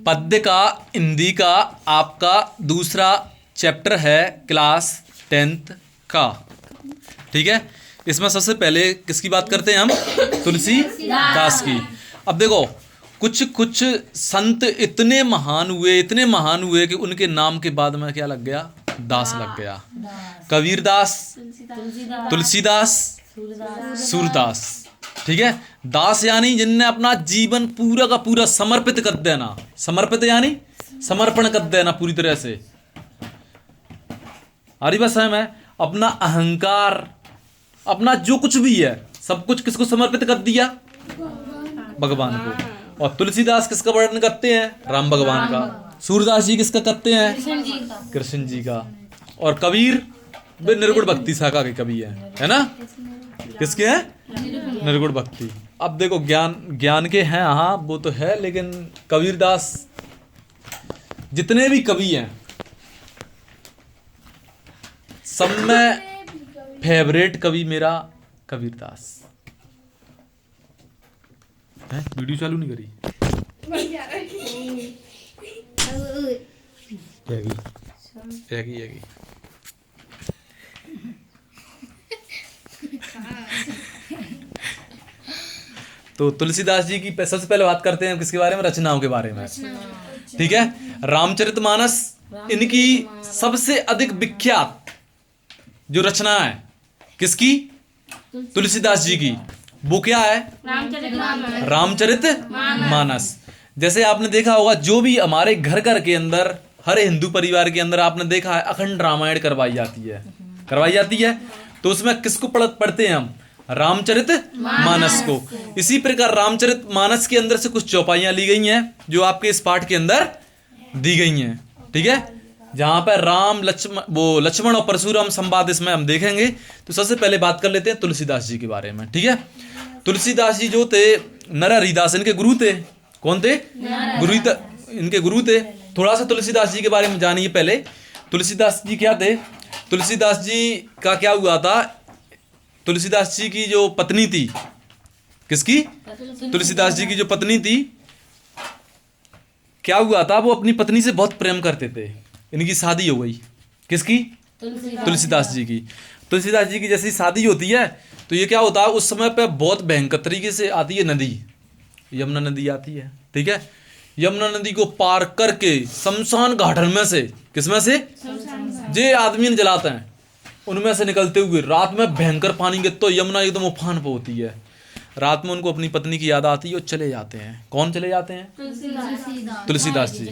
पद्य का हिंदी का आपका दूसरा चैप्टर है क्लास 10th का। ठीक है, इसमें सबसे पहले किसकी बात करते हैं हम? तुलसीदास की। अब देखो, कुछ कुछ संत इतने महान हुए कि उनके नाम के बाद में क्या लग गया? दास लग गया। कबीरदास, तुलसीदास, सूरदास। ठीक है, दास यानी जिनने अपना जीवन पूरा का पूरा समर्पित कर देना। समर्पित यानी समर्पण कर देना पूरी तरह से। आ रही बात समझ में? अपना अहंकार, अपना जो कुछ भी है सब कुछ किसको समर्पित कर दिया? भगवान को। और तुलसीदास किसका वर्णन करते हैं? राम भगवान का। सूरदास जी किसका करते हैं? कृष्ण जी का। और कबीर वे निर्गुण भक्ति शाखा के कवि है ना? किसके हैं? निर्गुण भक्ति। अब देखो, ज्ञान के हैं, हाँ वो तो है, लेकिन कबीरदास जितने भी कवि हैं सब में फेवरेट कवि मेरा कबीरदास है। वीडियो चालू नहीं करी तो तुलसीदास जी की सबसे पहले बात करते हैं किसके बारे में? रचनाओं के बारे में। ठीक है, रामचरितमानस इनकी सबसे अधिक विख्यात जो रचना है किसकी? तुलसीदास जी की। वो क्या है? रामचरितमानस। जैसे आपने देखा होगा, जो भी हमारे घर घर के अंदर, हर हिंदू परिवार के अंदर आपने देखा है अखंड रामायण करवाई जाती है। तो उसमें किसको पढ़ते हैं हम? रामचरितमानस को। इसी प्रकार रामचरितमानस के अंदर से कुछ चौपाइयां ली गई हैं जो आपके इस पाठ के अंदर दी गई हैं। ठीक है, जहां पर राम लक्ष्मण और परशुराम संवाद इसमें हम देखेंगे। तो सबसे पहले बात कर लेते हैं तुलसीदास जी के बारे में। ठीक है, तुलसीदास जी जो थे, नर हरिदास इनके गुरु थे। कौन थे? इनके गुरु थे। थोड़ा सा तुलसीदास जी के बारे में जानिए पहले। तुलसीदास जी क्या थे? तुलसीदास जी का क्या हुआ था? तुलसीदास जी की जो पत्नी थी, किसकी? तुलसीदास जी की जो पत्नी थी, क्या हुआ था? वो अपनी पत्नी से बहुत प्रेम करते थे। इनकी शादी हो गई। किसकी? तुलसीदास जी की। तुलसीदास जी की जैसी शादी होती है तो ये क्या होता है, उस समय पे बहुत भयंकर तरीके से आती है नदी, यमुना नदी आती है। ठीक है, यमुना नदी को पार करके शमशान घाट में से, किसमें से? जे आदमी जलाते हैं उनमें से निकलते हुए रात में भयंकर पानी के, तो यमुना एकदम उफान पे होती है। रात में उनको अपनी पत्नी की याद आती है और चले जाते हैं। कौन चले जाते हैं? तुलसीदास जी।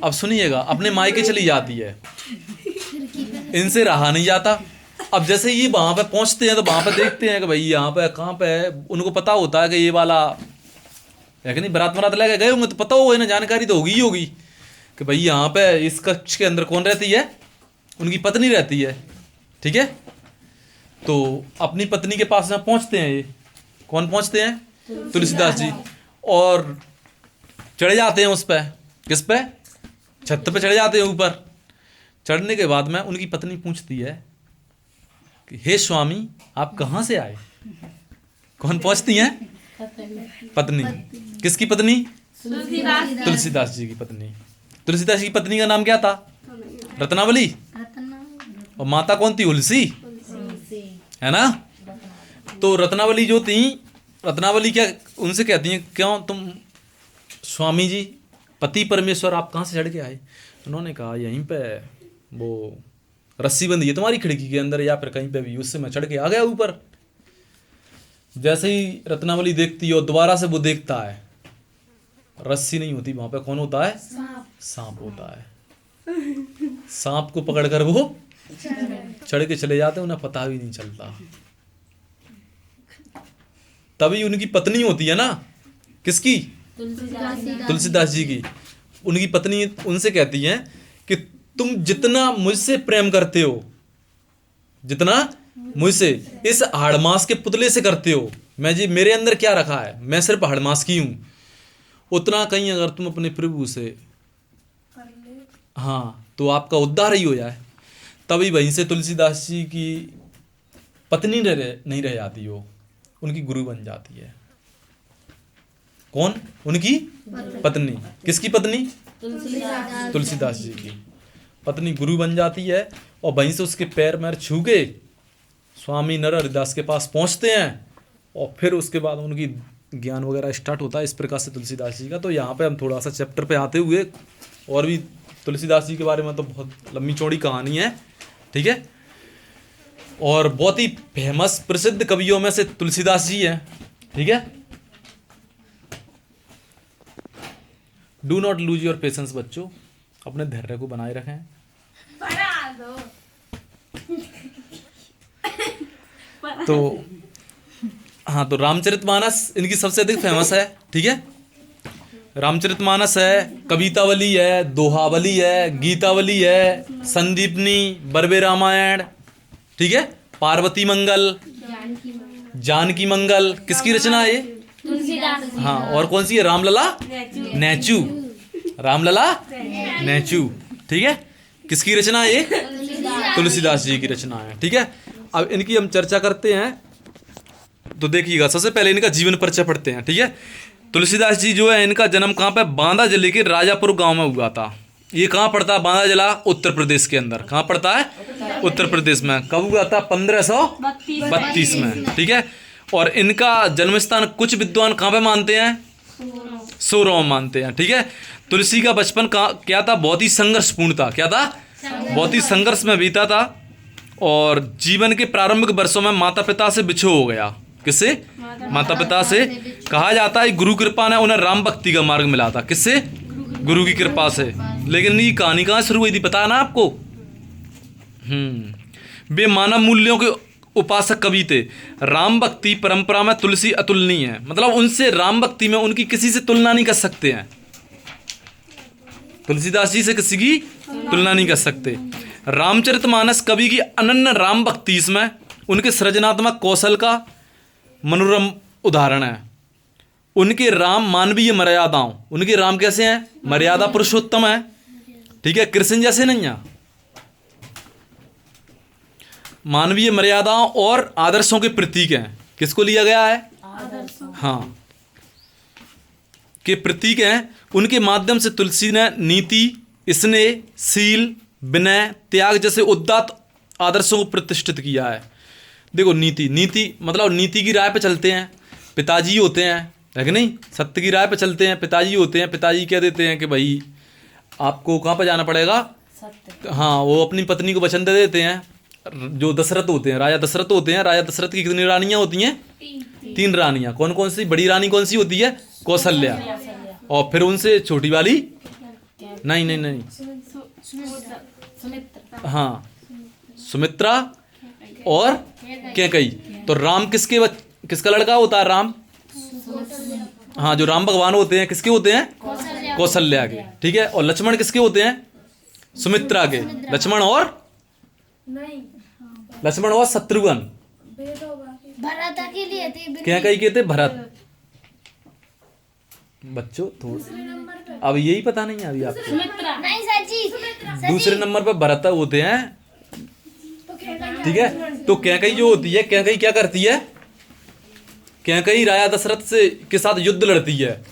अब सुनिएगा, अपने मायके चली जाती है, इनसे रहा नहीं जाता। अब जैसे ये वहां पे पहुंचते हैं तो वहां पे देखते हैं कि भाई यहाँ पे कहाँ पे है। उनको पता होता है कि ये वाला है कि नहीं, बारात लेके गए होंगे तो पता होगा ना, जानकारी तो होगी ही होगी कि भाई यहाँ पे इस कक्ष के अंदर कौन रहती है? उनकी पत्नी रहती है। ठीक है, तो अपनी पत्नी के पास में पहुंचते हैं। ये कौन पहुंचते हैं? तुलसीदास जी। और चढ़े जाते हैं उस पे। किस पे? छत पे चढ़े जाते हैं ऊपर। चढ़ने के बाद में उनकी पत्नी पूछती है कि हे स्वामी, आप कहाँ से आए? कौन पहुंचती हैं? पत्नी। किसकी पत्नी? तुलसीदास जी की पत्नी। तुलसीदास जी की पत्नी का नाम क्या था? रत्नावली। और माता कौन थी? तुलसी, है ना? तो रत्नावली जो थी, रत्नावली क्या उनसे कहती हैं, क्यों तुम स्वामी जी, पति परमेश्वर, आप कहाँ से चढ़ के आए? उन्होंने कहा यहीं पे वो रस्सी बंधी है तुम्हारी खिड़की के अंदर या फिर कहीं पे भी, उससे मैं चढ़ के आ गया ऊपर। जैसे ही रत्नावली देखती है और दोबारा से वो देखता है, रस्सी नहीं होती वहां पे, कौन होता है? सांप होता है। सांप को पकड़कर वो चढ़ के चले जाते, उन्हें पता भी नहीं चलता। तभी उनकी पत्नी होती है ना, किसकी? तुलसीदास जी की। उनकी पत्नी उनसे कहती है कि तुम जितना मुझसे प्रेम करते हो, जितना मुझसे इस हाड़मास के पुतले से करते हो, मैं जी मेरे अंदर क्या रखा है, मैं सिर्फ हाड़मास की हूं, उतना कहीं अगर तुम अपने प्रभु से, हाँ, तो आपका उद्धार ही हो जाए। तभी वहीं से तुलसीदास जी की पत्नी नहीं रह जाती, वो उनकी गुरु बन जाती है। कौन? उनकी पत्नी। किसकी पत्नी? तुलसीदास जी की पत्नी गुरु बन जाती है और वहीं से उसके पैर में छू के स्वामी नर हरिदास के पास पहुंचते हैं और फिर उसके बाद उनकी ज्ञान वगैरह स्टार्ट होता है। इस प्रकार से तुलसीदास जी का। तो यहाँ पे हम थोड़ा सा चैप्टर पे आते हुए, और भी तुलसीदास जी के बारे में तो बहुत लंबी चौड़ी कहानी है, ठीक है। और बहुत ही फेमस प्रसिद्ध कवियों में से तुलसीदास जी हैं, ठीक है। Do not lose your patience बच्चों, अपने धैर्य को बनाए रखें। तो हाँ, तो रामचरितमानस इनकी सबसे अधिक फेमस है, ठीक है। रामचरितमानस है, कवितावली है, दोहावली है, गीतावली है, संदीपनी, बरबे रामायण, ठीक है, पार्वती मंगल, जानकी मंगल। किसकी रचना है ये? तुलसीदास। हाँ, और कौन सी है? रामलला नेचू, रामलला नेचू, ठीक है। किसकी रचना है ये? तुलसीदास जी की रचना है, ठीक है। अब इनकी हम चर्चा करते हैं। तो देखिएगा, सबसे पहले इनका जीवन परिचय पढ़ते हैं, ठीक है। तुलसीदास जी जो है, इनका जन्म कहाँ पे? बांदा जिले के राजापुर गांव में हुआ था। ये कहाँ पड़ता है? बांदा जिला उत्तर प्रदेश के अंदर। कहाँ पड़ता है? उत्तर प्रदेश में। कब हुआ था? 1532 में, ठीक है। और इनका जन्म स्थान कुछ विद्वान कहाँ पे मानते हैं? सोरो में मानते हैं, ठीक है। तुलसी का बचपन क्या था? बहुत ही संघर्षपूर्ण था। क्या था? बहुत ही संघर्ष में बीता था। और जीवन के प्रारंभिक वर्षों में माता पिता से बिछो हो गया। किससे? माता पिता से। कहा जाता है गुरु कृपा ने उन्हें राम भक्ति का मार्ग मिला था। किससे? गुरु की कृपा से। लेकिन ये कहानी कहाँ शुरू हुई थी पता है ना आपको? वे मानव मूल्यों के उपासक कवि थे। राम भक्ति परंपरा में तुलसी अतुलनीय है। मतलब उनसे राम भक्ति में उनकी किसी से तुलना नहीं कर सकते हैं। तुलसीदास जी से किसी की तुलना नहीं कर सकते। रामचरितमानस कवि की अनन्य राम भक्ति इसमें उनके सृजनात्मक कौशल का मनोरम उदाहरण है। उनके राम मानवीय मर्यादाओं, उनके राम कैसे हैं? मर्यादा पुरुषोत्तम है, ठीक है। कृष्ण जैसे नहीं है। मानवीय मर्यादाओं और आदर्शों के प्रतीक हैं। किसको लिया गया है? हाँ, के प्रतीक हैं। उनके माध्यम से तुलसी ने नीति, स्नेह, शील, विनय, त्याग जैसे उदात्त आदर्शों को प्रतिष्ठित किया है। देखो, नीति मतलब नीति की राह पे चलते हैं। पिताजी होते हैं, है कि नहीं? सत्य की राह पे चलते हैं, पिताजी होते हैं। पिताजी कह देते हैं कि भाई आपको कहाँ पर जाना पड़ेगा? सत्य। हाँ, वो अपनी पत्नी को वचन दे देते हैं। जो दशरथ होते हैं, राजा दशरथ होते हैं। राजा दशरथ की कितनी रानियां होती हैं? 3 रानियां। कौन कौन सी? बड़ी रानी कौन सी होती है? कौशल्या। और फिर उनसे छोटी वाली? नहीं, हाँ, सुमित्रा और कैकई। तो राम किसका लड़का होता है? राम। हाँ, जो राम भगवान होते हैं किसके होते हैं? कौशल्या के, ठीक है। और लक्ष्मण किसके होते हैं? सुमित्रा के। लक्ष्मण और शत्रुघ्न। भरत के लिए कैकई के थे भरत। बच्चों अब यही पता नहीं है अभी आपको? नहीं सच्ची। दूसरे नंबर पर भरत होते हैं, ठीक है। तो कैकई जो होती है, कैकई क्या करती है? कैकई राजा दशरथ के साथ युद्ध लड़ती है,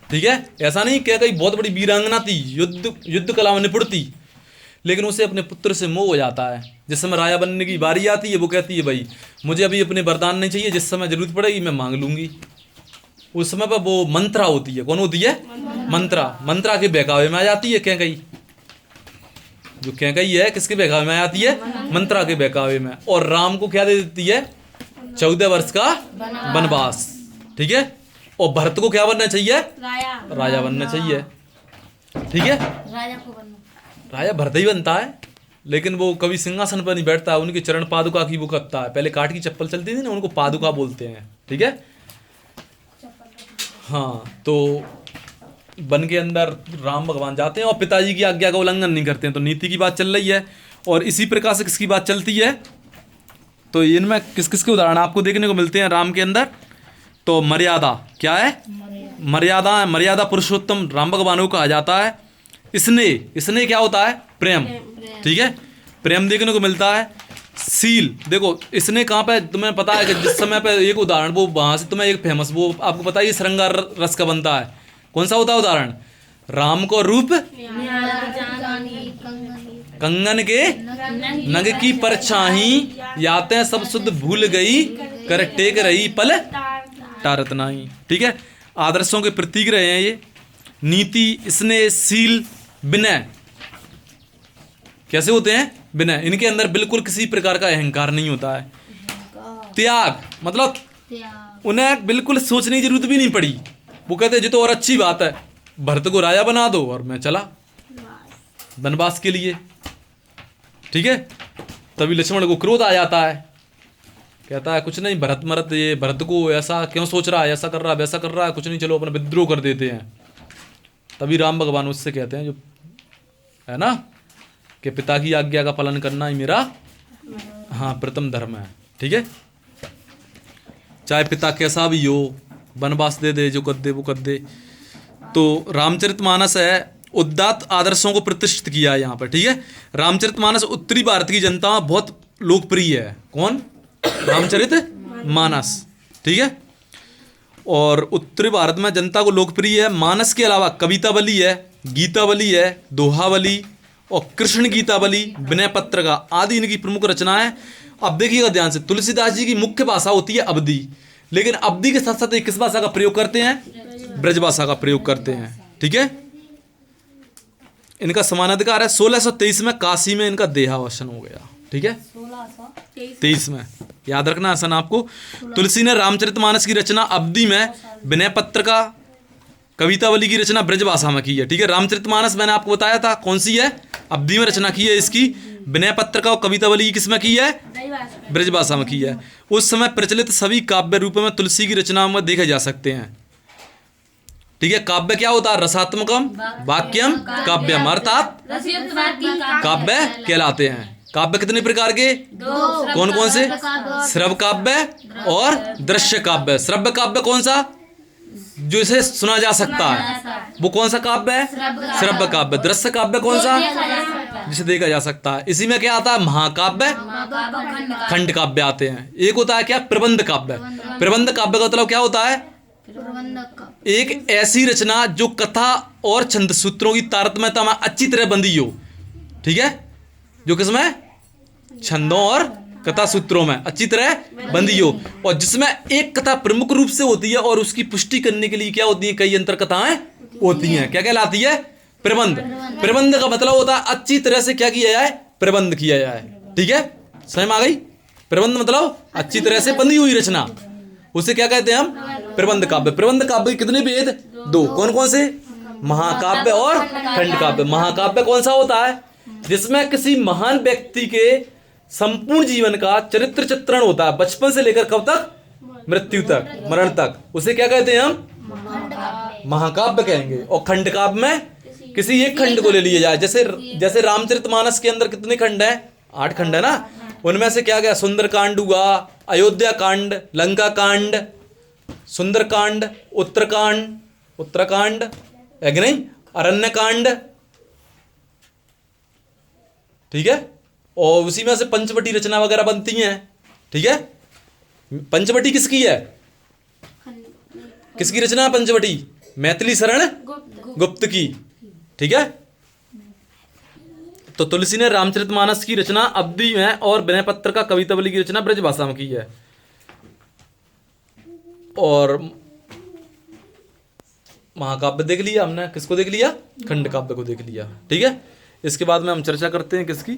ठीक है। ऐसा नहीं, कैकई बहुत बड़ी वीरांगना थी, युद्ध कला में निपुण थी। लेकिन उसे अपने पुत्र से मोह हो जाता है। जिस समय राजा बनने की बारी आती है, वो कहती है भाई मुझे अभी अपने वरदान नहीं चाहिए, जिस समय जरूरत पड़ेगी मैं मांग लूंगी। उस समय पर वो मंत्रा होती है। कौन होती है? मंत्रा के बहकावे में आ जाती है कैकई। जो कैकई है किसके बहकावे में आ जाती है? मंत्रा के बहकावे में। और राम को क्या दे देती है? 14 वर्ष का वनवास, ठीक है। और भरत को क्या बनना चाहिए? राजा बनना चाहिए, ठीक है। राजा भरत ही बनता है, लेकिन वो कभी सिंहासन पर नहीं बैठता है। उनके चरण पादुका की वो करता है। पहले काठ की चप्पल चलती थी ना, उनको पादुका बोलते हैं, ठीक है। हाँ, तो वन के अंदर राम भगवान जाते हैं और पिताजी की आज्ञा का उल्लंघन नहीं करते हैं। तो नीति की बात चल रही है। और इसी प्रकार से किसकी बात चलती है? तो इनमें किस किस के उदाहरण आपको देखने को मिलते हैं राम के अंदर? तो मर्यादा क्या है? मर्यादा पुरुषोत्तम राम भगवान को कहा जाता है। स्नेह क्या होता है? प्रेम, ठीक है। प्रेम देखने को मिलता है। सील, देखो इसने कहाँ पे, तुम्हें पता है कि जिस समय पे एक उदाहरण, वो वहां से तुम्हें एक फेमस, वो आपको पता है ये श्रृंगार रस का बनता है, कौन सा होता है उदाहरण? राम को रूप कंगन के नग की परछाई, याते सब शुद्ध भूल गई, कर टेक रही पल टारत नाही। ठीक है, आदर्शों के प्रतीक रहे हैं ये। नीति, स्नेह, सील, विनय कैसे होते हैं? विनय, इनके अंदर बिल्कुल किसी प्रकार का अहंकार नहीं होता है। त्याग मतलब उन्हें बिल्कुल सोचने की जरूरत भी नहीं पड़ी, वो कहते हैं ये तो और अच्छी बात है, भरत को राजा बना दो और मैं चला वनवास के लिए। ठीक है, तभी लक्ष्मण को क्रोध आ जाता है, कहता है कुछ नहीं, भरत ये भरत को ऐसा क्यों सोच रहा है, ऐसा कर रहा है, वैसा कर रहा है, कुछ नहीं, चलो अपना विद्रोह कर देते हैं। तभी राम भगवान उससे कहते हैं, जो है ना, कि पिता की आज्ञा का पालन करना ही मेरा प्रथम धर्म है। ठीक है, चाहे पिता कैसा भी हो, वनवास दे दे, जो कर दे वो कर दे। तो रामचरितमानस है, उदात्त आदर्शों को प्रतिष्ठित किया है यहाँ पर। ठीक है, रामचरितमानस उत्तरी भारत की जनता में बहुत लोकप्रिय है। कौन? रामचरितमानस। ठीक है, और उत्तरी भारत में जनता को लोकप्रिय है। मानस के अलावा कवितावली है, गीतावली है, दोहावली और कृष्ण गीतावली, विनय पत्रिका आदि इनकी प्रमुख रचनाएं। अब देखिएगा ध्यान से, तुलसीदास जी की मुख्य भाषा होती है अवधी, लेकिन अवधी के साथ साथ ये किस भाषा का प्रयोग करते हैं? ब्रज भाषा का प्रयोग करते हैं। ठीक है, इनका समानाधिकार है। 1623 में काशी में इनका देहावसान हो गया। ठीक है, 1623 में, याद रखना आसान आपको। तुलसी ने रामचरितमानस की रचना अवधी में, विनय पत्रिका कवितावली की रचना ब्रज भाषा में की है। ठीक है, रामचरितमानस मैंने आपको बताया था कौन सी है, अवधी में रचना की है इसकी। विनय पत्रिका और कवितावली किस में की है? ब्रज भाषा में की है। उस समय प्रचलित सभी काव्य रूपों में तुलसी की रचनाओं में देखे जा सकते हैं। ठीक है, काव्य क्या होता है? रसात्मकम वाक्यम काव्यम, अर्थात काव्य कहलाते हैं। काव्य कितने प्रकार के? कौन कौन से? श्रव्य काव्य और दृश्य काव्य। श्रव्य काव्य कौन सा? जो इसे सुना जा सकता है, वो कौन सा काव्य है? श्रव्य काव्य। दृश्य काव्य कौन सा? जिसे देखा जा सकता है। इसी में क्या आता है? महाकाव्य, खंड काव्य आते हैं। एक होता है क्या? प्रबंध काव्य। प्रबंध काव्य का मतलब क्या होता है? एक ऐसी रचना जो कथा और छंद सूत्रों की तारतम्यता में अच्छी तरह बंधी हो। ठीक है, जो किसमें? छंदों और कथा सूत्रों में अच्छी तरह बंधी हो, और जिसमें एक कथा प्रमुख रूप से होती है और उसकी पुष्टि करने के लिए क्या होती है? कई अंतर कथाएं होती हैं। क्या कहलाती है? प्रबंध। प्रबंध का मतलब होता है अच्छी तरह से क्या किया जाए? प्रबंध किया जाए। ठीक है, समझ में आ गई? प्रबंध मतलब अच्छी तरह से बंधी हुई रचना, उसे क्या कहते हैं हम? प्रबंध काव्य। प्रबंध काव्य कितने भेद? दो। कौन कौन से? महाकाव्य और खंड काव्य। महाकाव्य कौन सा होता है? जिसमें किसी महान व्यक्ति के संपूर्ण जीवन का चरित्र चित्रण होता है, बचपन से लेकर कब तक? मृत्यु तक, मरण तक। उसे क्या कहते हैं हम? महाकाव्य कहेंगे। और खंड काव्य में किसी एक खंड को ले लिया जाए, जैसे रामचरितमानस के अंदर कितने खंड हैं? 8 खंड है ना। उनमें से क्या क्या? सुंदरकांड हुआ, अयोध्या कांड, लंका कांड, सुंदरकांड, उत्तराकांड है कि नहीं, अरण्य कांड। ठीक है, और उसी में से पंचवटी रचना वगैरह बनती हैं। ठीक है, पंचवटी किसकी है? किसकी रचना है पंचवटी? मैथिली शरण गुप्त की। ठीक है, तो तुलसी ने रामचरितमानस की रचना अवधी में और विनय पत्रिका कवितावली की रचना ब्रज भाषा में की है। और महाकाव्य देख लिया हमने, किसको देख लिया? खंड काव्य को देख लिया। ठीक है, इसके बाद में हम चर्चा करते हैं किसकी?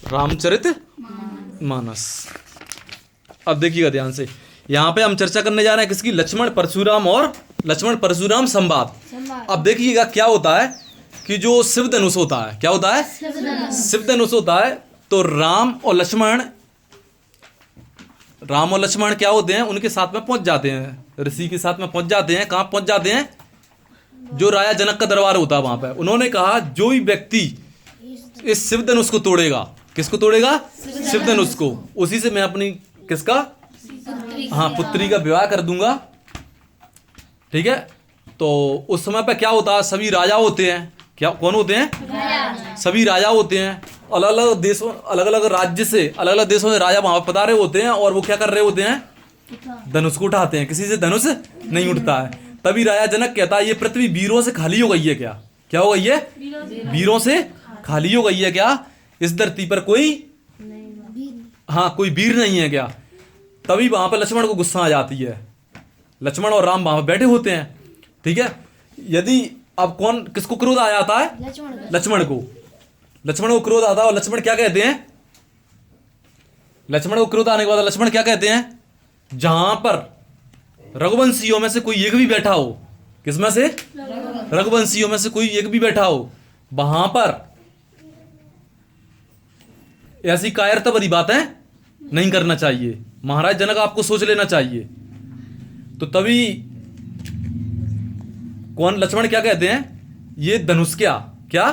रामचरितमानस। अब देखिएगा ध्यान से, यहाँ पे हम चर्चा करने जा रहे हैं किसकी? लक्ष्मण परशुराम और लक्ष्मण परशुराम संवाद। अब देखिएगा क्या होता है कि जो शिव धनुष होता है, क्या होता है? शिव धनुष होता है। तो राम और लक्ष्मण क्या होते हैं? उनके साथ में पहुंच जाते हैं, ऋषि के साथ में पहुंच जाते हैं। कहाँ पहुंच जाते हैं? जो राजा जनक का दरबार होता है वहां पे। उन्होंने कहा जो भी व्यक्ति इस शिव धनुष को तोड़ेगा, किसको तोड़ेगा? शिव धनुष को, उसी से मैं अपनी किसका? पुत्री का विवाह कर दूंगा। ठीक है, तो उस समय पे क्या होता है? सभी राजा होते हैं। क्या? कौन होते हैं? सभी राजा होते हैं, अलग अलग देशों, अलग अलग राज्य से, अलग अलग देशों से राजा वहां पर पधारे होते हैं और वो क्या कर रहे होते हैं, धनुष को उठाते हैं। किसी से धनुष नहीं उठता है। तभी राजा जनक कहता है ये पृथ्वी वीरों से खाली हो गई है क्या? क्या हो गई है? वीरों से खाली हो गई है क्या? इस धरती पर कोई, हाँ, कोई वीर नहीं है क्या? तभी वहां पर लक्ष्मण को गुस्सा आ जाती है। लक्ष्मण और राम वहां पर बैठे होते हैं, ठीक है। यदि अब कौन, किसको क्रोध आ जाता है? लक्ष्मण को। लक्ष्मण को क्रोध आता है और लक्ष्मण क्या कहते हैं? लक्ष्मण को क्रोध आने के बाद लक्ष्मण क्या कहते हैं? जहां पर रघुवंशियों में से कोई एक भी बैठा हो, किसमें से? रघुवंशियों में से कोई एक भी बैठा हो, वहां पर ऐसी कायरता भरी बातें नहीं करना चाहिए। महाराज जनक आपको सोच लेना चाहिए। तो तभी कौन, लक्ष्मण क्या कहते हैं? ये धनुष क्या, क्या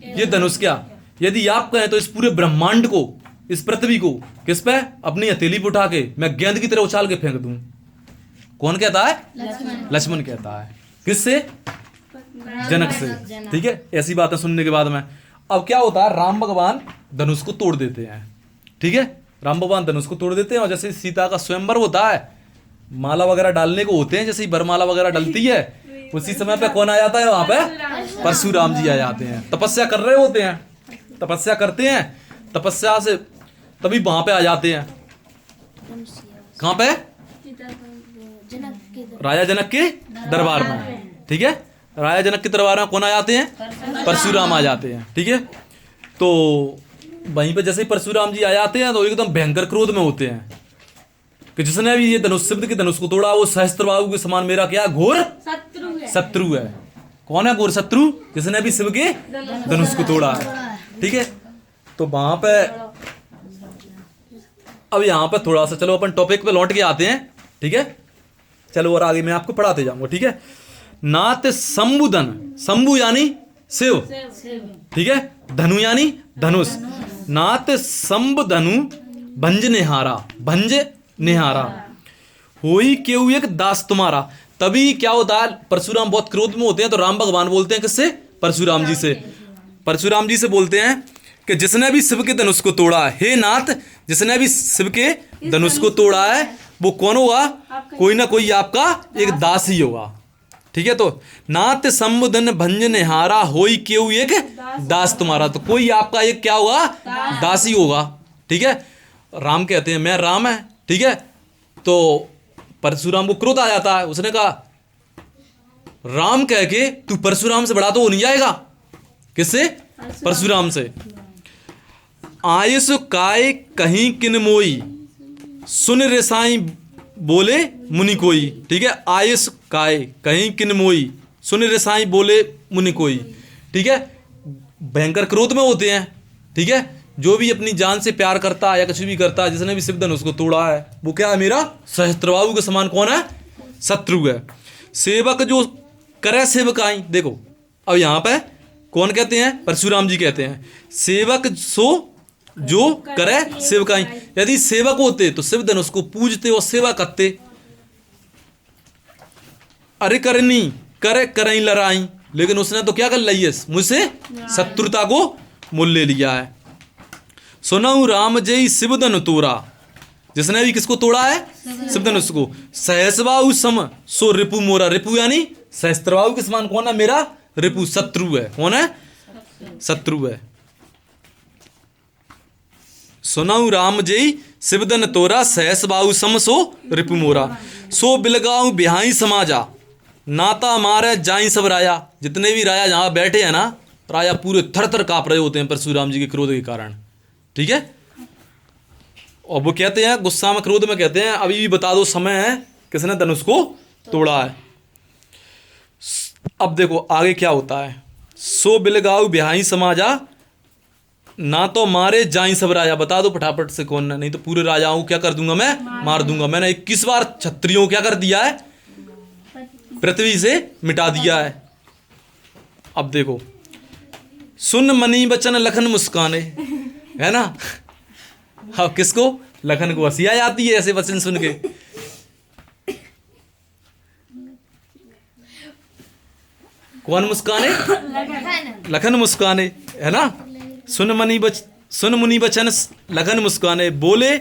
ये धनुष क्या? यदि आप कहें तो इस पूरे ब्रह्मांड को, इस पृथ्वी को किस पे? अपनी हथेली पे उठा के मैं गेंद की तरह उछाल के फेंक दूं। कौन कहता है? लक्ष्मण कहता है। किससे? जनक से, ठीक है। ऐसी बातें सुनने के बाद में अब क्या होता है, राम भगवान धनुष को तोड़ देते हैं, ठीक है। राम भगवान धनुष को तोड़ देते हैं और जैसे सीता का स्वयंवर होता है, माला वगैरह डालने को होते हैं, जैसे ही बरमाला वगैरह डलती है, उसी समय पे कौन आ जाता है वहां पे? परशुराम जी आ जाते हैं। तपस्या कर रहे होते हैं, तपस्या करते हैं, तपस्या से तभी वहां पे आ जाते हैं। कहां पे? राजा जनक के दरबार में, ठीक है। राजा जनक के दरबार में कौन आ जाते हैं? परशुराम आ जाते हैं, ठीक है। तो वहीं पे जैसे ही परशुराम जी आ जाते हैं तो एकदम भयंकर क्रोध में होते हैं कि जिसने भी ये धनुष, शिव के धनुष को तोड़ा वो सहस्त्रबाहु के समान मेरा क्या घोर शत्रु है। कौन है घोर शत्रु? जिसने भी शिव के धनुष को तोड़ा है, ठीक है। तो वहां पे अब यहाँ पे थोड़ा सा चलो अपन टॉपिक पे लौट के आते हैं, ठीक है। चलो और आगे मैं आपको पढ़ाते जाऊंगा, ठीक है। नाथ शंभुधन, शंभु यानी शिव, ठीक है। धनु यानी धनुष। नाथ शंभु धनु भंज निहारा, भंज निहारा होई केहू एक दास तुम्हारा। तभी क्या होता है, परशुराम बहुत क्रोध में होते हैं तो राम भगवान बोलते हैं किससे? परशुराम जी से। परशुराम जी से बोलते हैं कि जिसने भी शिव के धनुष को तोड़ा है, हे नाथ, जिसने भी शिव के धनुष को तोड़ा है वो कौन होगा? कोई ना कोई आपका एक दास ही होगा, ठीक है। तो नाथ शंभुधन भंज निहारा होई केहू एक दास तुम्हारा, तो कोई आपका एक क्या होगा? दास ही होगा, ठीक है। राम कहते हैं मैं राम है, ठीक है। तो परशुराम को क्रोध आ जाता है, उसने कहा राम कह के तू परशुराम से बड़ा तो हो नहीं जाएगा। किससे? परशुराम से। आयुष काय कहीं किन मोई, सुन रेसाई बोले मुनि कोई, ठीक है। आयुष काय कहीं किन मोई, सुन रेसाई बोले मुनि कोई, ठीक है। भयंकर क्रोध में होते हैं, ठीक है। जो भी अपनी जान से प्यार करता है या कुछ भी करता है, जिसने भी शिव धनुष को तोड़ा है वो क्या है? मेरा सहस्त्रबाहु के समान कौन है? शत्रु है। सेवक जो करे सेवकाई, देखो अब यहाँ पे कौन कहते हैं? परशुराम जी कहते हैं सेवक सो जो करे सेवकाई। यदि सेवक होते तो शिव धनुष को पूजते और सेवा करते। अरे करनी करे करई लड़ाई, लेकिन उसने तो क्या कर ली है? मुझसे शत्रुता को मोल ले लिया है। सुनऊ राम जय शिव धनु तोरा, जिसने भी किसको तोड़ा है? शिव धनुष को। सहस्रबाहु सम सो रिपु मोरा, रिपु यानी सहस्त्रबाहु के समान कौन है? मेरा रिपु, शत्रु है। कौन है? शत्रु है। सुनऊ राम जय शिवधन तोरा, सहस्रबाहु सम सो रिपु मोरा। सो बिलगाऊ बिहाई समाजा, नाता मारे जाई सब राजा। जितने भी राजा जहां बैठे हैं ना, राजा पूरे थर थर कांप रहे होते हैं परशुराम जी के क्रोध के कारण, ठीक है। और वो कहते हैं गुस्सा में, क्रोध में कहते हैं अभी भी बता दो समय है किसने धनुष को तोड़ा है। अब देखो आगे क्या होता है। सो बिलगाऊ बिहाई समाजा, ना तो मारे जाई सब राजा। बता दो फटाफट से कौन है, नहीं तो पूरे राजाओं को क्या कर दूंगा मैं? मार दूंगा। मैंने 21 बार क्षत्रियों को क्या कर दिया है? पृथ्वी से मिटा दिया है। अब देखो, सुन मनी बचन लखन मुस्काने, है ना। अब किसको? लखन को हंसी आ जाती है ऐसे वचन सुन के। कौन मुस्काने? लखन मुस्काने, है ना। सुन मनी सुन मुनि बचन लगन मुस्काने, बोले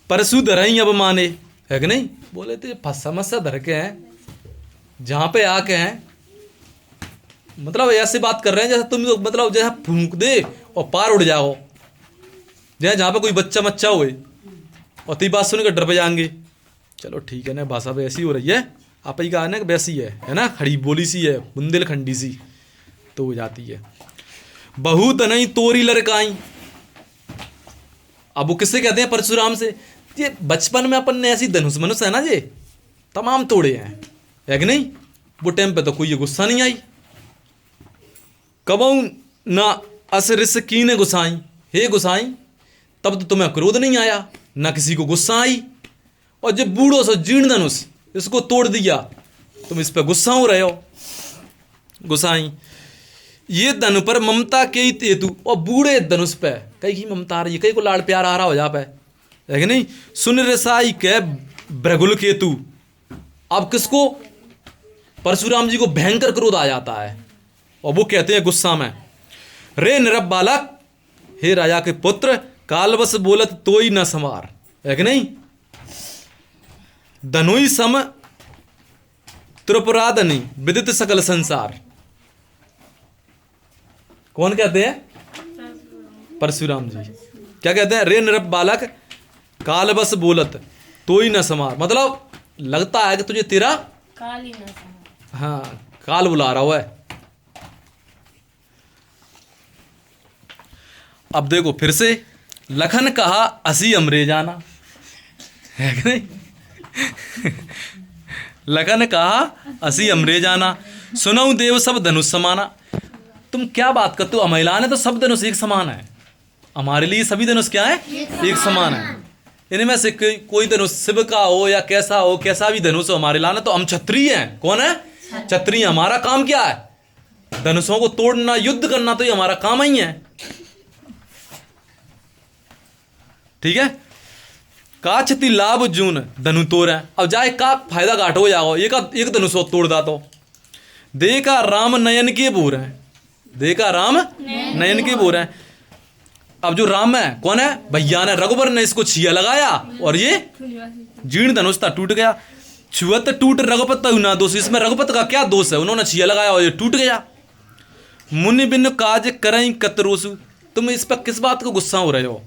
परसु धरई अब माने, है कि नहीं। बोले तो समस्या धर के हैं, जहाँ पे आके हैं, मतलब ऐसे बात कर रहे हैं जैसे तुम मतलब जैसे फूंक दे और पार उड़ जाओ, जहाँ पे कोई बच्चा मच्चा हुए और ती बात सुन कर डर पे जाएंगे। चलो ठीक है ना, भाषा पे ऐसी हो रही है, आप ही कहा ना वैसी है ना, खड़ी बोली सी है, बुंदेलखंडी सी तो हो जाती है। बहु तनई तोरी लड़काई, अब वो किससे कहते हैं, परशुराम से। ये बचपन में अपन ने ऐसी धनुष मनुष है ना, ये तमाम तोड़े हैं, है कि नहीं। वो टाइम पे तो कोई ये गुस्सा नहीं आई। कबऊ ना असरिस कीने गुसाई, हे गुसाई तब तो तुम्हें क्रोध नहीं आया, ना किसी को गुस्सा आई, और जब बूढ़ो सो जीर्ण धनुष इसको तोड़ दिया तुम इस पे गुस्सा हो रहे हो। गुसाई ये धनु पर ममता के ही तेतु, और बूढ़े धनुष पे कई की ममता आ रही है, कई को लाड़ प्यार आ रहा हो जा पे, है कि नहीं। सुन रसाई के भ्रगुल केतु, अब किसको, परशुराम जी को भयंकर क्रोध आ जाता है और वो कहते हैं गुस्सा में, रे निरप बालक, हे राजा के पुत्र, कालवश बोलत तोई न संवार, है कि नहीं। धनुई सम त्रिपुरादनि विदित सकल संसार, कौन कहते हैं, परशुराम जी। क्या कहते हैं, रे निरप बालक कालवश बोलत तोई न संवार, मतलब लगता है कि तुझे तेरा काल ही ना, हाँ काल बुला रहा हुआ है। अब देखो फिर से, लखन कहा असी अमरे जाना, है कि नहीं। लखन कहा असी अमरे जाना, सुनऊ देव सब धनुष समाना। तुम क्या बात करते हो, महिला ने तो सब धनुष एक समान है, हमारे लिए सभी धनुष क्या है, एक समान है। इनमें से कोई धनुष शिव का हो या कैसा हो, कैसा भी धनुष हो, हमारे लाने तो हम क्षत्रिय हैं। कौन है, क्षत्रिय। हमारा काम क्या है, धनुषों को तोड़ना, युद्ध करना, तो ये हमारा काम ही है, ठीक है। काचती लाभ जून धनु तोड़ है, अब जाए का फायदा घाट हो जाओ, एक धनुष तोड़ दा तो। देखा राम नयन के बोर है, देखा राम नयन के बोर है। अब जो राम है कौन है, भैया ने, रघुबर ने इसको छिया लगाया और ये जीर्ण धनुष था, टूट गया। छुअत टूट रघुपत ना दोष, इसमें रघुपत का क्या दोष है, उन्होंने छिया लगाया और ये टूट गया। मुनि बिन काज करई कतरोसु, तुम इस पर किस बात को गुस्सा हो रहे हो।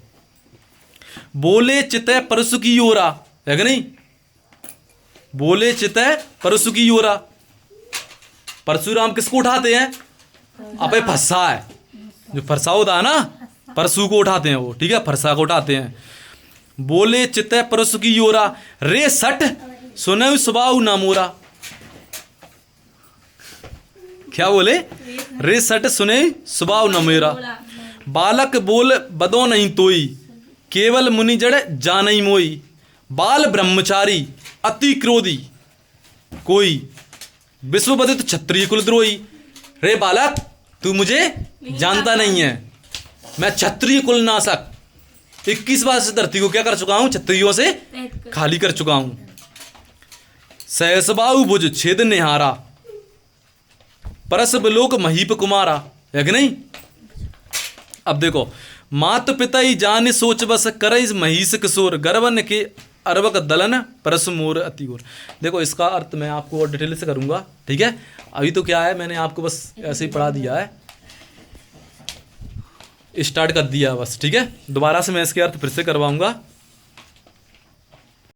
बोले चितय परसु की ओरा, है कि नहीं। बोले चितय परसु की ओरा, परशुराम किसको उठाते हैं, अबे फरसा है, जो फरसा होता है ना, परसु को उठाते हैं वो, ठीक है, फरसा को उठाते हैं। बोले चितय परसु की ओरा, रे सट सुने सुबाऊ ना मोरा। क्या बोले, रे सट सुने सुबाऊ न मेरा। बालक बोल बदो नहीं तोई, केवल मुनि जड़ जानई मोई। बाल ब्रह्मचारी अति क्रोधी, कोई विश्व बदित क्षत्रिय कुलद्रोही। रे बालक तू मुझे जानता नहीं है, मैं क्षत्रिय कुल नाशक 21 बार से धरती को क्या कर चुका हूं, क्षत्रियों से खाली कर चुका हूं। सहसबाऊ भुज छेद निहारा, परस बिलोक महीप कुमारा, है कि नहीं। अब देखो, मात पिता ही जान सोच बस करई महिष किशोर, गर्वन के अरबक दलन परस मोर अतिगोर। देखो इसका अर्थ मैं आपको और डिटेल से करूंगा, ठीक है। अभी तो क्या है, मैंने आपको बस ऐसे ही पढ़ा दिया है, स्टार्ट कर दिया बस, ठीक है। दोबारा से मैं इसके अर्थ फिर से करवाऊंगा।